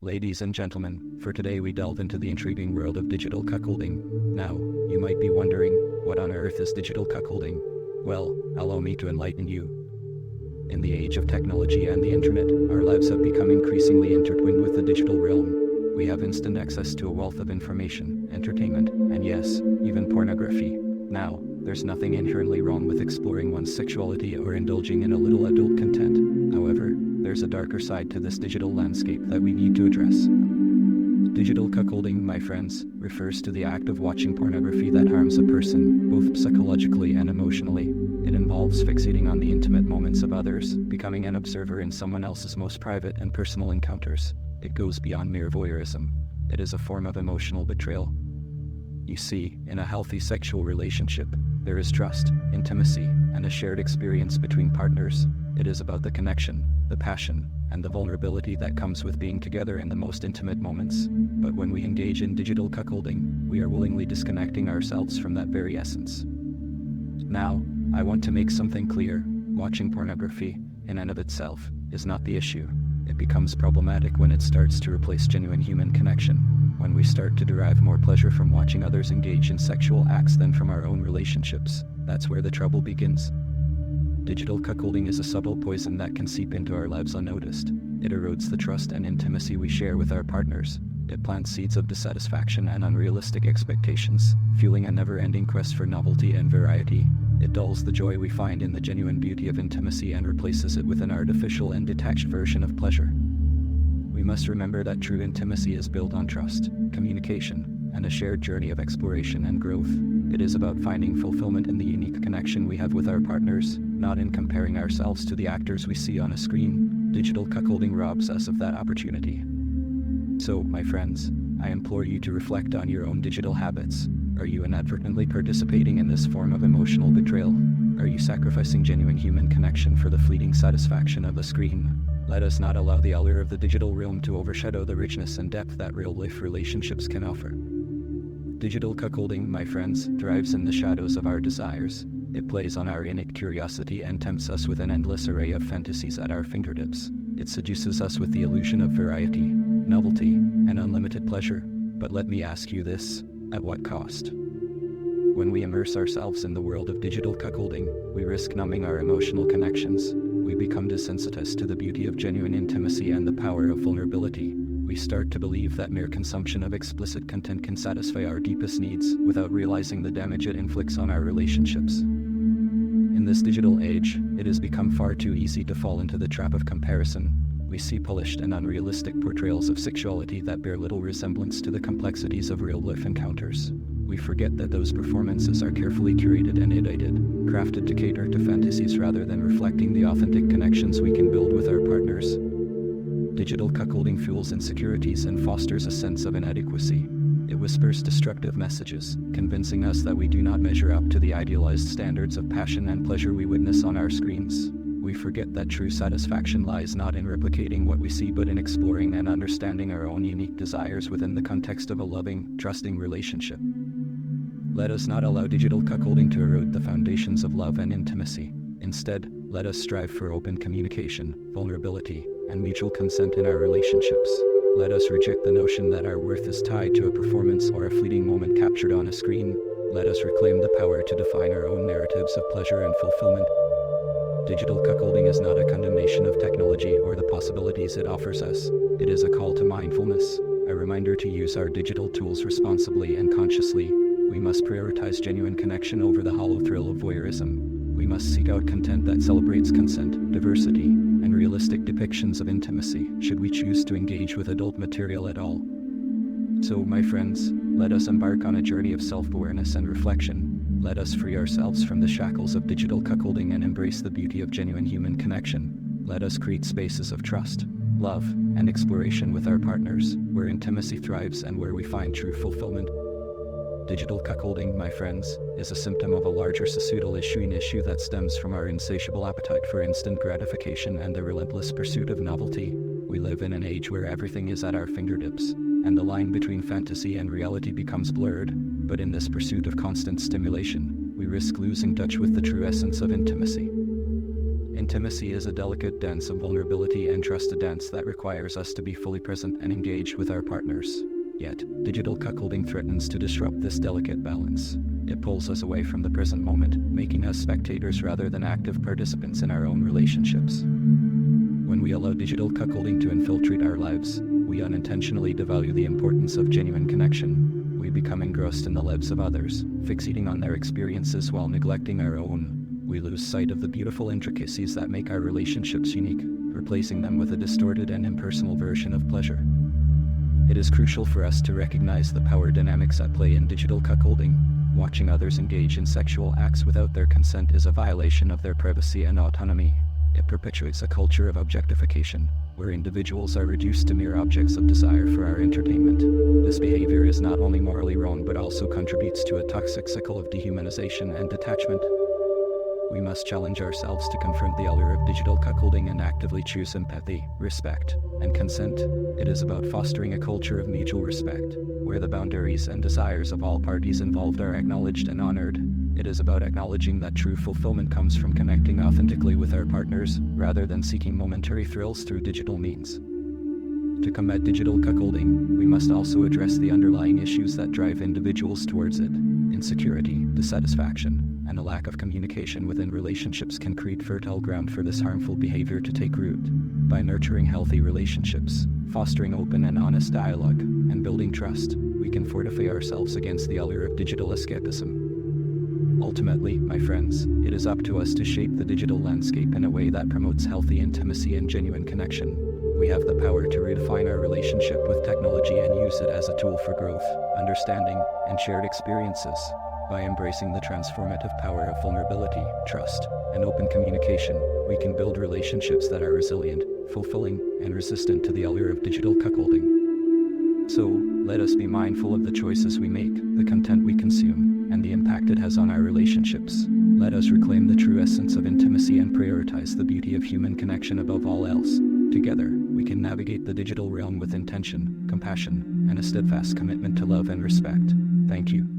Ladies and gentlemen, for today we delve into the intriguing world of digital cuckolding. Now, you might be wondering, what on earth is digital cuckolding? Well, allow me to enlighten you. In the age of technology and the internet, our lives have become increasingly intertwined with the digital realm. We have instant access to a wealth of information, entertainment, and yes, even pornography. Now, there's nothing inherently wrong with exploring one's sexuality or indulging in a little adult content. However, there's a darker side to this digital landscape that we need to address. Digital cuckolding, my friends, refers to the act of watching pornography that harms a person, both psychologically and emotionally. It involves fixating on the intimate moments of others, becoming an observer in someone else's most private and personal encounters. It goes beyond mere voyeurism. It is a form of emotional betrayal. You see, in a healthy sexual relationship, there is trust, intimacy, and a shared experience between partners. It is about the connection, the passion, and the vulnerability that comes with being together in the most intimate moments. But when we engage in digital cuckolding, we are willingly disconnecting ourselves from that very essence. Now, I want to make something clear. Watching pornography, in and of itself, is not the issue. It becomes problematic when it starts to replace genuine human connection. When we start to derive more pleasure from watching others engage in sexual acts than from our own relationships, that's where the trouble begins. Digital cuckolding is a subtle poison that can seep into our lives unnoticed. It erodes the trust and intimacy we share with our partners. It plants seeds of dissatisfaction and unrealistic expectations, fueling a never-ending quest for novelty and variety. It dulls the joy we find in the genuine beauty of intimacy and replaces it with an artificial and detached version of pleasure. We must remember that true intimacy is built on trust, communication, and a shared journey of exploration and growth. It is about finding fulfillment in the unique connection we have with our partners, not in comparing ourselves to the actors we see on a screen. Digital cuckolding robs us of that opportunity. So, my friends, I implore you to reflect on your own digital habits. Are you inadvertently participating in this form of emotional betrayal? Are you sacrificing genuine human connection for the fleeting satisfaction of a screen? Let us not allow the allure of the digital realm to overshadow the richness and depth that real-life relationships can offer. Digital cuckolding, my friends, thrives in the shadows of our desires. It plays on our innate curiosity and tempts us with an endless array of fantasies at our fingertips. It seduces us with the illusion of variety, novelty, and unlimited pleasure. But let me ask you this, at what cost? When we immerse ourselves in the world of digital cuckolding, we risk numbing our emotional connections. We become desensitized to the beauty of genuine intimacy and the power of vulnerability. We start to believe that mere consumption of explicit content can satisfy our deepest needs, without realizing the damage it inflicts on our relationships. In this digital age, it has become far too easy to fall into the trap of comparison. We see polished and unrealistic portrayals of sexuality that bear little resemblance to the complexities of real-life encounters. We forget that those performances are carefully curated and edited, crafted to cater to fantasies rather than reflecting the authentic connections we can build with our partners. Digital cuckolding fuels insecurities and fosters a sense of inadequacy. It whispers destructive messages, convincing us that we do not measure up to the idealized standards of passion and pleasure we witness on our screens. We forget that true satisfaction lies not in replicating what we see but in exploring and understanding our own unique desires within the context of a loving, trusting relationship. Let us not allow digital cuckolding to erode the foundations of love and intimacy. Instead, let us strive for open communication, vulnerability, and mutual consent in our relationships. Let us reject the notion that our worth is tied to a performance or a fleeting moment captured on a screen. Let us reclaim the power to define our own narratives of pleasure and fulfillment. Digital cuckolding is not a condemnation of technology or the possibilities it offers us. It is a call to mindfulness, a reminder to use our digital tools responsibly and consciously. We must prioritize genuine connection over the hollow thrill of voyeurism. We must seek out content that celebrates consent, diversity, and realistic depictions of intimacy, should we choose to engage with adult material at all. So, my friends, let us embark on a journey of self-awareness and reflection. Let us free ourselves from the shackles of digital cuckolding and embrace the beauty of genuine human connection. Let us create spaces of trust, love, and exploration with our partners, where intimacy thrives and where we find true fulfillment. Digital cuckolding, my friends, is a symptom of a larger societal issue, an issue that stems from our insatiable appetite for instant gratification and the relentless pursuit of novelty. We live in an age where everything is at our fingertips, and the line between fantasy and reality becomes blurred. But in this pursuit of constant stimulation, we risk losing touch with the true essence of intimacy. Intimacy is a delicate dance of vulnerability and trust, a dance that requires us to be fully present and engaged with our partners. Yet, digital cuckolding threatens to disrupt this delicate balance. It pulls us away from the present moment, making us spectators rather than active participants in our own relationships. When we allow digital cuckolding to infiltrate our lives, we unintentionally devalue the importance of genuine connection. We become engrossed in the lives of others, fixating on their experiences while neglecting our own. We lose sight of the beautiful intricacies that make our relationships unique, replacing them with a distorted and impersonal version of pleasure. It is crucial for us to recognize the power dynamics at play in digital cuckolding. Watching others engage in sexual acts without their consent is a violation of their privacy and autonomy. It perpetuates a culture of objectification, where individuals are reduced to mere objects of desire for our entertainment. This behavior is not only morally wrong but also contributes to a toxic cycle of dehumanization and detachment. We must challenge ourselves to confront the allure of digital cuckolding and actively choose empathy, respect, and consent. It is about fostering a culture of mutual respect, where the boundaries and desires of all parties involved are acknowledged and honored. It is about acknowledging that true fulfillment comes from connecting authentically with our partners, rather than seeking momentary thrills through digital means. To combat digital cuckolding, we must also address the underlying issues that drive individuals towards it. Insecurity, dissatisfaction, and a lack of communication within relationships can create fertile ground for this harmful behavior to take root. By nurturing healthy relationships, fostering open and honest dialogue, and building trust, we can fortify ourselves against the allure of digital escapism. Ultimately, my friends, it is up to us to shape the digital landscape in a way that promotes healthy intimacy and genuine connection. We have the power to redefine our relationship with technology and use it as a tool for growth, understanding, and shared experiences. By embracing the transformative power of vulnerability, trust, and open communication, we can build relationships that are resilient, fulfilling, and resistant to the allure of digital cuckolding. So, let us be mindful of the choices we make, the content we consume, and the impact it has on our relationships. Let us reclaim the true essence of intimacy and prioritize the beauty of human connection above all else. Together, we can navigate the digital realm with intention, compassion, and a steadfast commitment to love and respect. Thank you.